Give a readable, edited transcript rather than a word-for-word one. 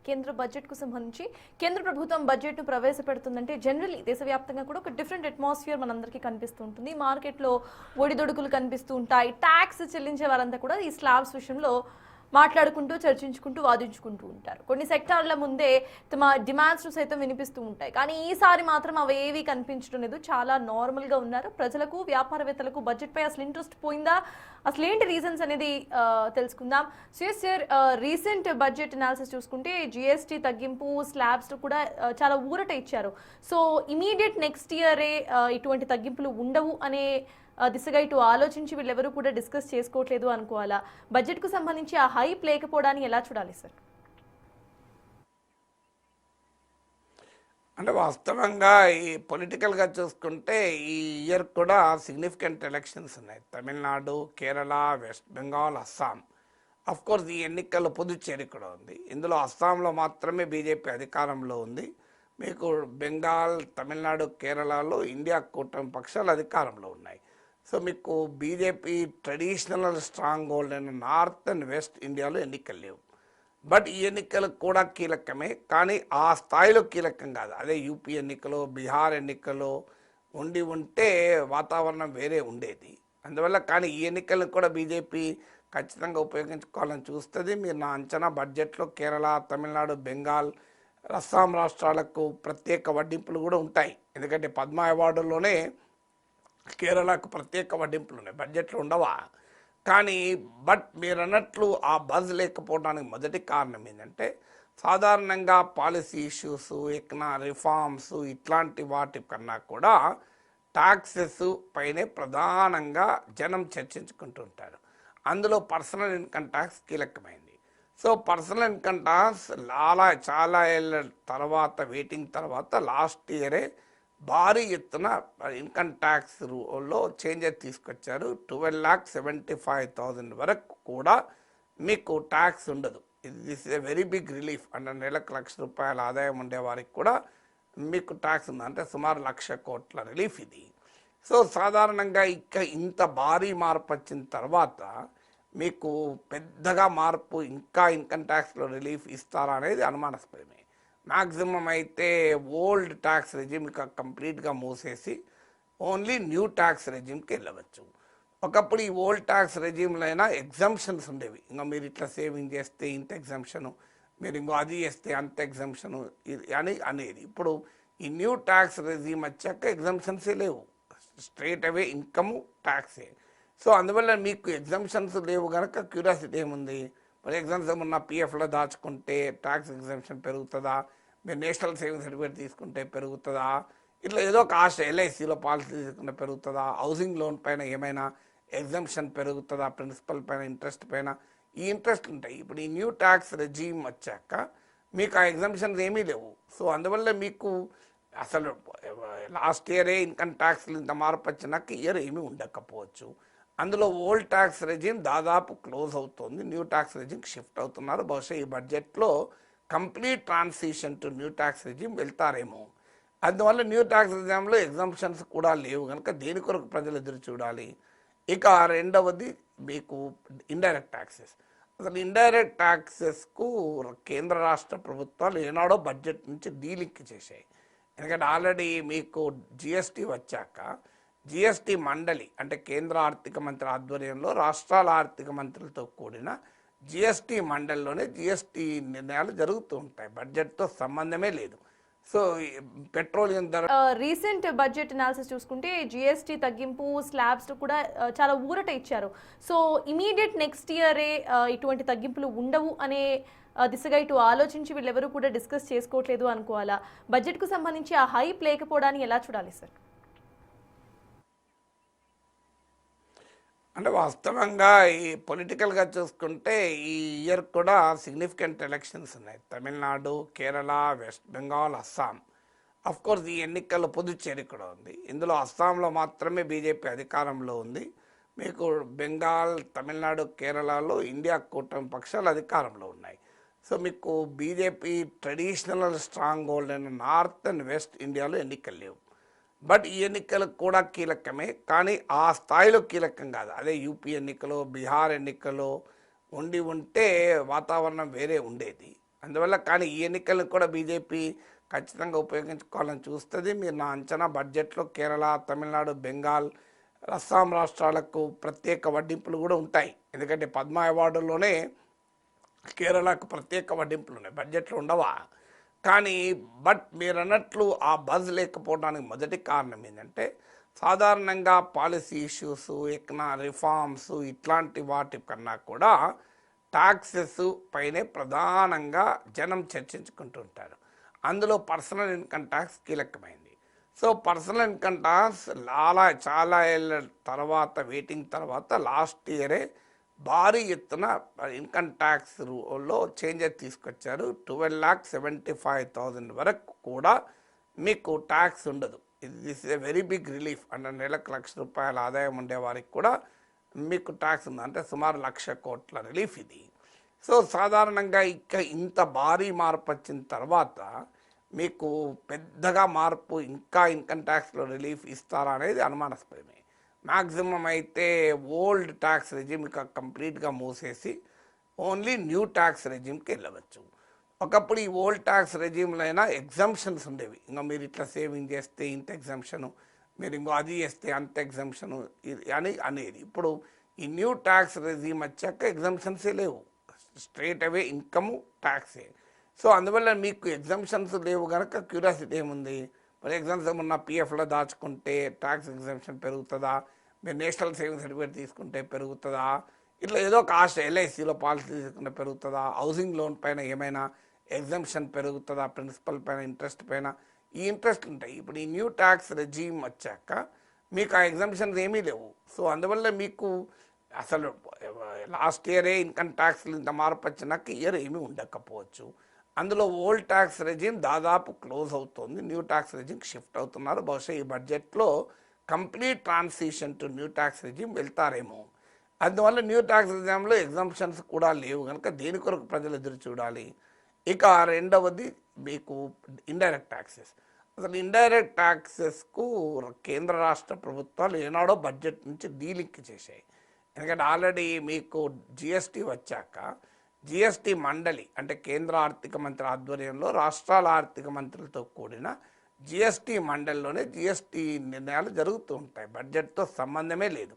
కేంద్ర బడ్జెట్ కు సంబంధించి కేంద్ర ప్రభుత్వం బడ్జెట్ ను ప్రవేశపెడుతుందంటే జనరల్లీ దేశవ్యాప్తంగా కూడా ఒక డిఫరెంట్ అట్మాస్ఫియర్ మనందరికీ కనిపిస్తూ ఉంటుంది. మార్కెట్లో ఒడిదొడుకులు కనిపిస్తూ ఉంటాయి. ట్యాక్స్ చెల్లించే వారంతా కూడా ఈ స్లాబ్స్ విషయంలో మాట్లాడుకుంటూ చర్చించుకుంటూ వాదించుకుంటూ ఉంటారు. కొన్ని సెక్టార్ల ముందే తమ డిమాండ్స్ సైతం వినిపిస్తూ ఉంటాయి. కానీ ఈసారి మాత్రం అవి ఏవి కనిపించడం లేదు. చాలా నార్మల్ గా ఉన్నారు. ప్రజలకు వ్యాపారవేత్తలకు బడ్జెట్ పై అసలు ఇంట్రెస్ట్ పోయిందా, అసలు ఏంటి రీజన్స్ అనేది తెలుసుకుందాం. సార్, రీసెంట్ బడ్జెట్ అనాలిసిస్ చూసుకుంటే జిఎస్టీ తగ్గింపు స్లాబ్స్ కూడా చాలా ఊరట ఇచ్చారు. సో ఇమీడియట్ నెక్స్ట్ ఇయరే ఇటువంటి తగ్గింపులు ఉండవు అనే దిశగా ఇటు ఆలోచించి వీళ్ళెవరూ కూడా డిస్కస్ చేసుకోవట్లేదు అనుకోవాలా? బడ్జెట్కు సంబంధించి ఆ హైప్ లేకపోవడాన్ని ఎలా చూడాలి సార్? అంటే వాస్తవంగా ఈ పొలిటికల్గా చూసుకుంటే ఈ ఇయర్ కూడా సిగ్నిఫికెంట్ ఎలక్షన్స్ ఉన్నాయి. తమిళనాడు, కేరళ, వెస్ట్ బెంగాల్, అస్సాం. కోర్స్ ఈ ఎన్నికల్లో పుదుచ్చేరి కూడా ఉంది. ఇందులో అస్సాంలో మాత్రమే బీజేపీ అధికారంలో ఉంది. మీకు బెంగాల్, తమిళనాడు, కేరళలో ఇండియా కూటమి పక్షాలు అధికారంలో ఉన్నాయి. సో మీకు బీజేపీ ట్రెడిషనల్ స్ట్రాంగ్ హోల్డ్ అయిన నార్త్ అండ్ వెస్ట్ ఇండియాలో ఎన్నికలు లేవు. బట్ ఈ ఎన్నికలు కూడా కీలకమే, కానీ ఆ స్థాయిలో కీలకం కాదు. అదే యూపీ ఎన్నికలు, బీహార్ ఎన్నికలు ఉంటే వాతావరణం వేరే ఉండేది. అందువల్ల కానీ ఈ ఎన్నికలను కూడా బీజేపీ ఖచ్చితంగా ఉపయోగించుకోవాలని చూస్తుంది. మీరు నా అంచనా బడ్జెట్లో కేరళ, తమిళనాడు, బెంగాల్, అస్సాం రాష్ట్రాలకు ప్రత్యేక వడ్డింపులు కూడా ఉంటాయి. ఎందుకంటే పద్మ అవార్డుల్లోనే కేరళకు ప్రత్యేక వడ్డింపులు ఉన్నాయి, బడ్జెట్లో ఉండవా. కానీ మీరు అన్నట్లు ఆ బజ్ లేకపోవడానికి మొదటి కారణం ఏంటంటే సాధారణంగా పాలసీ ఇష్యూస్, రిఫార్మ్స్ ఇట్లాంటి వాటి కన్నా కూడా ట్యాక్సెస్ పైనే ప్రధానంగా జనం చర్చించుకుంటుంటారు. అందులో పర్సనల్ ఇన్కమ్ ట్యాక్స్ కీలకమైంది. సో పర్సనల్ ఇన్కమ్ ట్యాక్స్ చాలా ఏళ్ళ తర్వాత వెయిటింగ్ తర్వాత లాస్ట్ ఇయరే భారీ ఎత్తున ఇన్కమ్ ట్యాక్స్ రూల్లో చేంజెస్ తీసుకొచ్చారు. 12,75,000 వరకు కూడా మీకు ట్యాక్స్ ఉండదు. This is a very big relief. అంటే నెలకు ₹1,00,000 ఆదాయం ఉండే వారికి కూడా మీకు ట్యాక్స్ ఉంది. అంటే సుమారు 1,00,000 కోట్ల రిలీఫ్ ఇది. సో సాధారణంగా ఇంత భారీ మార్పు వచ్చిన తర్వాత మీకు పెద్దగా మార్పు ఇంకా ఇన్కమ్ ట్యాక్స్లో రిలీఫ్ ఇస్తారా అనేది అనుమానాస్పదమే. మ్యాక్సిమం అయితే ఓల్డ్ ట్యాక్స్ రెజిమ్ కంప్లీట్గా మూసేసి ఓన్లీ న్యూ ట్యాక్స్ రెజిమ్కి వెళ్ళవచ్చు. ఒకప్పుడు ఈ ఓల్డ్ ట్యాక్స్ రెజిమ్లో అయినా ఎగ్జంప్షన్స్ ఉండేవి. ఇంకా మీరు ఇట్లా సేవింగ్ చేస్తే ఇంత ఎగ్జంప్షను, మీరు ఇంకో అది చేస్తే అంత ఎగ్జంప్షను అని అనేది. ఇప్పుడు ఈ న్యూ ట్యాక్స్ రెజిమ్ వచ్చాక ఎగ్జంప్షన్సే లేవు, స్ట్రైట్ అవే ఇన్కము ట్యాక్సే. సో అందువల్ల మీకు ఎగ్జంప్షన్స్ లేవు కనుక క్యూరియాసిటీ ఏముంది? మరి ఎగ్జామ్షన్ ఉన్న పిఎఫ్లో దాచుకుంటే ట్యాక్స్ ఎగ్జంప్షన్ పెరుగుతుందా, మీరు నేషనల్ సేవింగ్ సర్టిఫికేట్ తీసుకుంటే పెరుగుతుందా, ఇట్లా ఏదో ఒక ఆశ, ఎల్ఐసిలో పాలసీ తీసుకుంటే పెరుగుతుందా, హౌసింగ్ లోన్ పైన ఏమైనా ఎగ్జంప్షన్ పెరుగుతుందా, ప్రిన్సిపల్ పైన, ఇంట్రెస్ట్ పైన ఈ ఇంట్రెస్ట్ ఉంటాయి. ఇప్పుడు ఈ న్యూ ట్యాక్స్ రెజీమ్ వచ్చాక మీకు ఆ ఎగ్జంప్షన్స్ ఏమీ లేవు. సో అందువల్ల మీకు అసలు లాస్ట్ ఇయరే ఇన్కమ్ ట్యాక్స్లు ఇంత మార్పు వచ్చినాక ఇయర్ ఏమీ ఉండకపోవచ్చు. అందులో ఓల్డ్ ట్యాక్స్ రెజిమ్ దాదాపు క్లోజ్ అవుతుంది, న్యూ ట్యాక్స్ రెజిమ్కి షిఫ్ట్ అవుతున్నారు. బహుశా ఈ బడ్జెట్లో complete transition to new tax regime వెళ్తారేమో. అందువల్ల న్యూ ట్యాక్స్ రెజిమ్లో ఎగ్జంప్షన్స్ కూడా లేవు కనుక దేని కొరకు ప్రజలు ఎదురు చూడాలి. ఇక రెండవది మీకు ఇండైరెక్ట్ ట్యాక్సెస్. అసలు ఇండైరెక్ట్ ట్యాక్సెస్కు కేంద్ర రాష్ట్ర ప్రభుత్వాలు ఏనాడో బడ్జెట్ నుంచి డీలింక్ చేశాయి. ఎందుకంటే ఆల్రెడీ మీకు జిఎస్టీ వచ్చాక జిఎస్టీ మండలి, అంటే కేంద్ర ఆర్థిక మంత్రి ఆధ్వర్యంలో రాష్ట్రాల ఆర్థిక మంత్రులతో కూడిన జిఎస్టీ మండలిలోనే జిఎస్టీ నిర్ణయాలు జరుగుతూ ఉంటాయి. బడ్జెట్తో సంబంధమే లేదు. సో పెట్రోలియం ధర రీసెంట్ బడ్జెట్ అనాలిసిస్ చూసుకుంటే జిఎస్టీ తగ్గింపు స్లాబ్స్ కూడా చాలా ఊరట ఇచ్చారు. సో ఇమీడియట్ నెక్స్ట్ ఇయరే ఇటువంటి తగ్గింపులు ఉండవు అనే దిశగా ఇటు ఆలోచించి వీళ్ళెవరూ కూడా డిస్కస్ చేసుకోవట్లేదు అనుకోవాలా? బడ్జెట్కు సంబంధించి ఆ హైప్ లేకపోవడాన్ని ఎలా చూడాలి సార్? అంటే వాస్తవంగా ఈ పొలిటికల్గా చూసుకుంటే ఈ ఇయర్ కూడా సిగ్నిఫికెంట్ ఎలక్షన్స్ ఉన్నాయి. తమిళనాడు, కేరళ, వెస్ట్ బెంగాల్, అస్సాం. కోర్స్ ఈ ఎన్నికల్లో పుదుచ్చేరి కూడా ఉంది. ఇందులో అస్సాంలో మాత్రమే బీజేపీ అధికారంలో ఉంది. మీకు బెంగాల్, తమిళనాడు, కేరళలో ఇండియా కూటమి పక్షాలు అధికారంలో ఉన్నాయి. సో మీకు బీజేపీ ట్రెడిషనల్ స్ట్రాంగ్ హోల్డ్ అయిన నార్త్ అండ్ వెస్ట్ ఇండియాలో ఎన్నికలు లేవు. బట్ ఈ ఎన్నికలు కూడా కీలకమే, కానీ ఆ స్థాయిలో కీలకం కాదు. అదే యూపీ ఎన్నికలు, బీహార్ ఎన్నికలు ఉంటే వాతావరణం వేరే ఉండేది. అందువల్ల కానీ ఈ ఎన్నికలను కూడా బీజేపీ ఖచ్చితంగా ఉపయోగించుకోవాలని చూస్తుంది. మీరు నా అంచనా బడ్జెట్లో కేరళ, తమిళనాడు, బెంగాల్, అస్సాం రాష్ట్రాలకు ప్రత్యేక వడ్డింపులు కూడా ఉంటాయి. ఎందుకంటే పద్మ అవార్డుల్లోనే కేరళకు ప్రత్యేక వడ్డింపులు ఉన్నాయి, బడ్జెట్లో ఉండవా. కానీ మీరు అన్నట్లు ఆ బజ్ లేకపోవడానికి మొదటి కారణం ఏంటంటే సాధారణంగా పాలసీ ఇష్యూస్, రిఫార్మ్స్ ఇట్లాంటి వాటి కన్నా కూడా ట్యాక్సెస్ పైనే ప్రధానంగా జనం చర్చించుకుంటుంటారు. అందులో పర్సనల్ ఇన్కమ్ ట్యాక్స్ కీలకమైంది. సో పర్సనల్ ఇన్కమ్ ట్యాక్స్ చాలా ఏళ్ళ తర్వాత వెయిటింగ్ తర్వాత లాస్ట్ ఇయరే భారీ ఎత్తున ఇన్కమ్ ట్యాక్స్ లో చేంజెస్ తీసుకొచ్చారు. 12,75,000 వరకు కూడా మీకు ట్యాక్స్ ఉండదు. This is a very big relief. అంటే నెలకు ₹1,00,000 ఆదాయం ఉండే వారికి కూడా మీకు ట్యాక్స్ ఉంది, అంటే సుమారు 1,00,000 కోట్ల రిలీఫ్ ఇది. సో సాధారణంగా ఇంత భారీ మార్పు వచ్చిన తర్వాత మీకు పెద్దగా మార్పు ఇంకా ఇన్కమ్ ట్యాక్స్లో రిలీఫ్ ఇస్తారా అనేది అనుమానాస్పదమే. మ్యాక్సిమం అయితే ఓల్డ్ ట్యాక్స్ రెజిమ్ ఇక కంప్లీట్గా మూసేసి ఓన్లీ న్యూ ట్యాక్స్ రెజిమ్కి వెళ్ళవచ్చు. ఒకప్పుడు ఈ ఓల్డ్ ట్యాక్స్ రెజిమ్లో అయినా ఎగ్జంప్షన్స్ ఉండేవి. ఇంకా మీరు ఇట్లా సేవింగ్ చేస్తే ఇంత ఎగ్జంప్షను, మీరు ఇంకో అది చేస్తే అంత ఎగ్జంప్షను అని అనేది. ఇప్పుడు ఈ న్యూ ట్యాక్స్ రెజిమ్ వచ్చాక ఎగ్జంప్షన్సే లేవు, స్ట్రేట్ అవే ఇన్కమ్ ట్యాక్సే. సో అందువల్ల మీకు ఎగ్జంప్షన్స్ లేవు కనుక క్యూరియాసిటీ ఏముంది. మరి ఎగ్జామ్షన్ ఉన్న పిఎఫ్లో దాచుకుంటే ట్యాక్స్ ఎగ్జంప్షన్ పెరుగుతుందా, మీరు నేషనల్ సేవింగ్ సర్టిఫికేట్ తీసుకుంటే పెరుగుతుందా, ఇట్లా ఏదో ఒక ఆశ, ఎల్ఐసిలో పాలసీ తీసుకుంటే పెరుగుతుందా, హౌసింగ్ లోన్ పైన ఏమైనా ఎగ్జంప్షన్ పెరుగుతుందా, ప్రిన్సిపల్ పైన, ఇంట్రెస్ట్ పైన ఈ ఇంట్రెస్ట్ ఉంటాయి. ఇప్పుడు ఈ న్యూ ట్యాక్స్ రెజీమ్ వచ్చాక మీకు ఆ ఎగ్జంప్షన్స్ ఏమీ లేవు. సో అందువల్ల మీకు అసలు లాస్ట్ ఇయరే ఇన్కమ్ ట్యాక్స్లు ఇంత మార్పు వచ్చినాక ఇయర్ ఏమీ ఉండకపోవచ్చు. అందులో ఓల్డ్ ట్యాక్స్ రెజీమ్ దాదాపు క్లోజ్ అవుతుంది, న్యూ ట్యాక్స్ రెజీమ్కి షిఫ్ట్ అవుతున్నారు. బహుశా ఈ బడ్జెట్లో complete transition to new tax regime వెళ్తారేమో. అందువల్ల న్యూ ట్యాక్స్ రెజీమ్లో ఎగ్జంప్షన్స్ కూడా లేవు కనుక దేని కొరకు ప్రజలు ఎదురు చూడాలి. ఇక రెండవది మీకు ఇండైరెక్ట్ ట్యాక్సెస్. అసలు ఇండైరెక్ట్ ట్యాక్సెస్కు కేంద్ర రాష్ట్ర ప్రభుత్వాలు ఏనాడో బడ్జెట్ నుంచి డీలింక్ చేశాయి. ఎందుకంటే ఆల్రెడీ మీకు జిఎస్టీ వచ్చాక జిఎస్టీ మండలి, అంటే కేంద్ర ఆర్థిక మంత్రి ఆధ్వర్యంలో రాష్ట్రాల ఆర్థిక మంత్రులతో కూడిన జిఎస్టీ మండలిలోనే జిఎస్టీ నిర్ణయాలు జరుగుతూ ఉంటాయి, బడ్జెట్తో సంబంధమే లేదు.